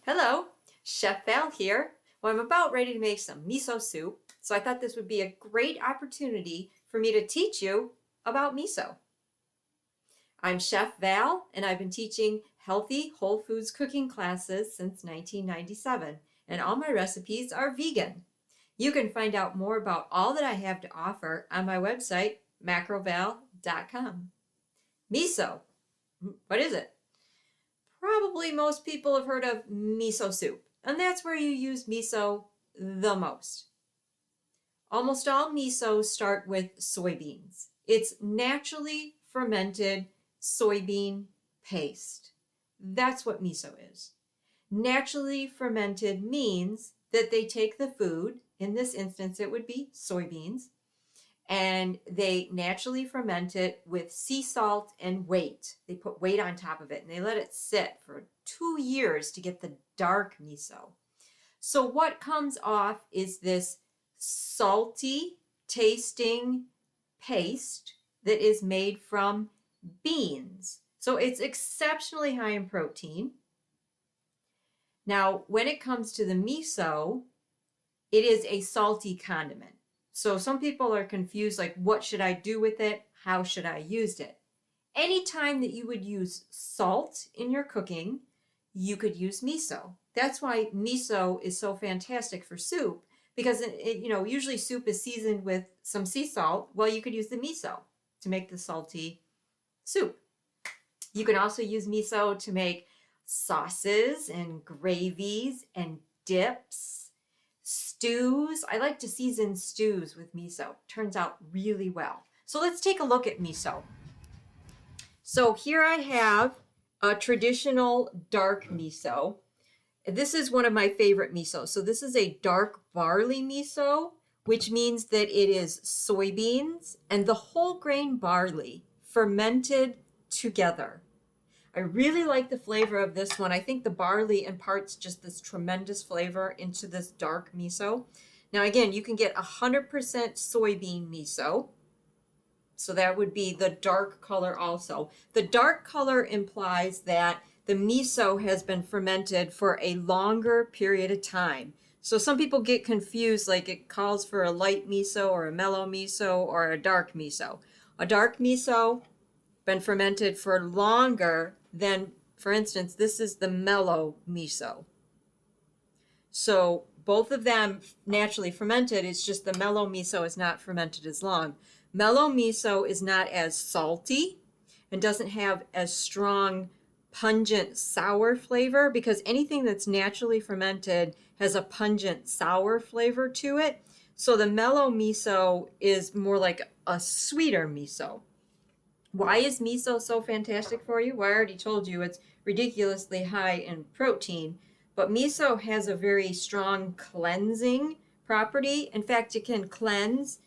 Hello, Chef Val here. Well, I'm about ready to make some miso soup, so I thought this would be a great opportunity for me to teach you about miso. I'm Chef Val, and I've been teaching healthy whole foods cooking classes since 1997, and all my recipes are vegan. You can find out more about all that I have to offer on my website, macroval.com. Miso, what is it? Probably most people have heard of miso soup, and that's where you use miso the most. Almost all miso start with soybeans. It's naturally fermented soybean paste. That's what miso is. Naturally fermented means that they take the food, in this instance it would be soybeans, and they naturally ferment it with sea salt and weight. They put weight on top of it and they let it sit for 2 years to get the dark miso. So what comes off is this salty tasting paste that is made from beans. So it's exceptionally high in protein. Now, when it comes to the miso, it is a salty condiment. So some people are confused, like, what should I do with it? How should I use it? Anytime that you would use salt in your cooking, you could use miso. That's why miso is so fantastic for soup, because usually soup is seasoned with some sea salt. Well, you could use the miso to make the salty soup. You can also use miso to make sauces and gravies and dips, stews. I like to season stews with miso. Turns out really well. So let's take a look at miso. So here I have a traditional dark miso. This is one of my favorite misos. So this is a dark barley miso, which means that it is soybeans and the whole grain barley fermented together. I really like the flavor of this one. I think the barley imparts just this tremendous flavor into this dark miso. Now again, you can get 100% soybean miso. So that would be the dark color also. The dark color implies that the miso has been fermented for a longer period of time. So some people get confused, like it calls for a light miso or a mellow miso or a dark miso. A dark miso been fermented for longer than, for instance, this is the mellow miso. So both of them naturally fermented. It's just the mellow miso is not fermented as long. Mellow miso is not as salty and doesn't have as strong, pungent, sour flavor, because anything that's naturally fermented has a pungent, sour flavor to it. So the mellow miso is more like a sweeter miso. Why is miso so fantastic for you? Well, I already told you it's ridiculously high in protein, but miso has a very strong cleansing property. In fact, it can cleanse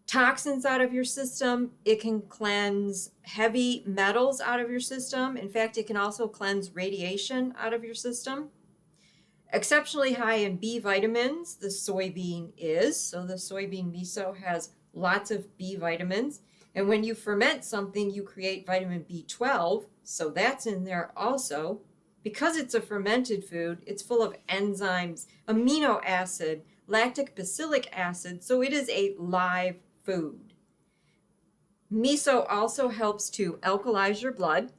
toxins out of your system. It can cleanse heavy metals out of your system. In fact, it can also cleanse radiation out of your system. Exceptionally high in B vitamins, the soybean is. So the soybean miso has lots of B vitamins. And when you ferment something, you create vitamin B12. So that's in there also. Because it's a fermented food, it's full of enzymes, amino acid, lactic bacillic acid. So it is a live food. Miso also helps to alkalize your blood.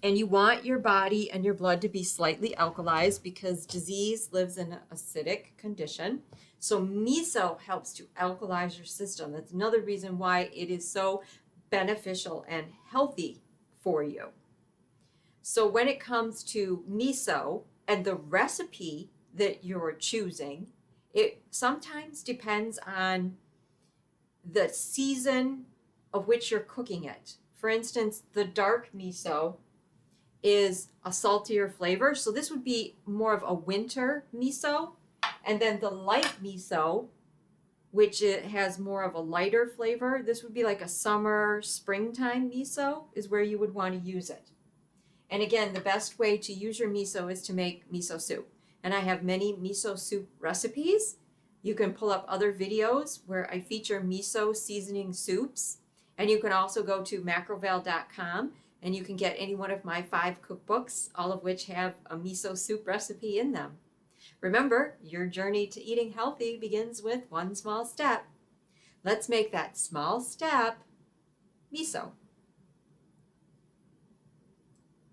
And you want your body and your blood to be slightly alkalized because disease lives in an acidic condition. So miso helps to alkalize your system. That's another reason why it is so beneficial and healthy for you. So when it comes to miso and the recipe that you're choosing, it sometimes depends on the season of which you're cooking it. For instance, the dark miso is a saltier flavor. So this would be more of a winter miso. And then the light miso, which it has more of a lighter flavor, this would be like a summer, springtime miso is where you would want to use it. And again, the best way to use your miso is to make miso soup. And I have many miso soup recipes. You can pull up other videos where I feature miso seasoning soups. And you can also go to macroval.com And you can get any one of my 5 cookbooks, all of which have a miso soup recipe in them. Remember, your journey to eating healthy begins with one small step. Let's make that small step miso.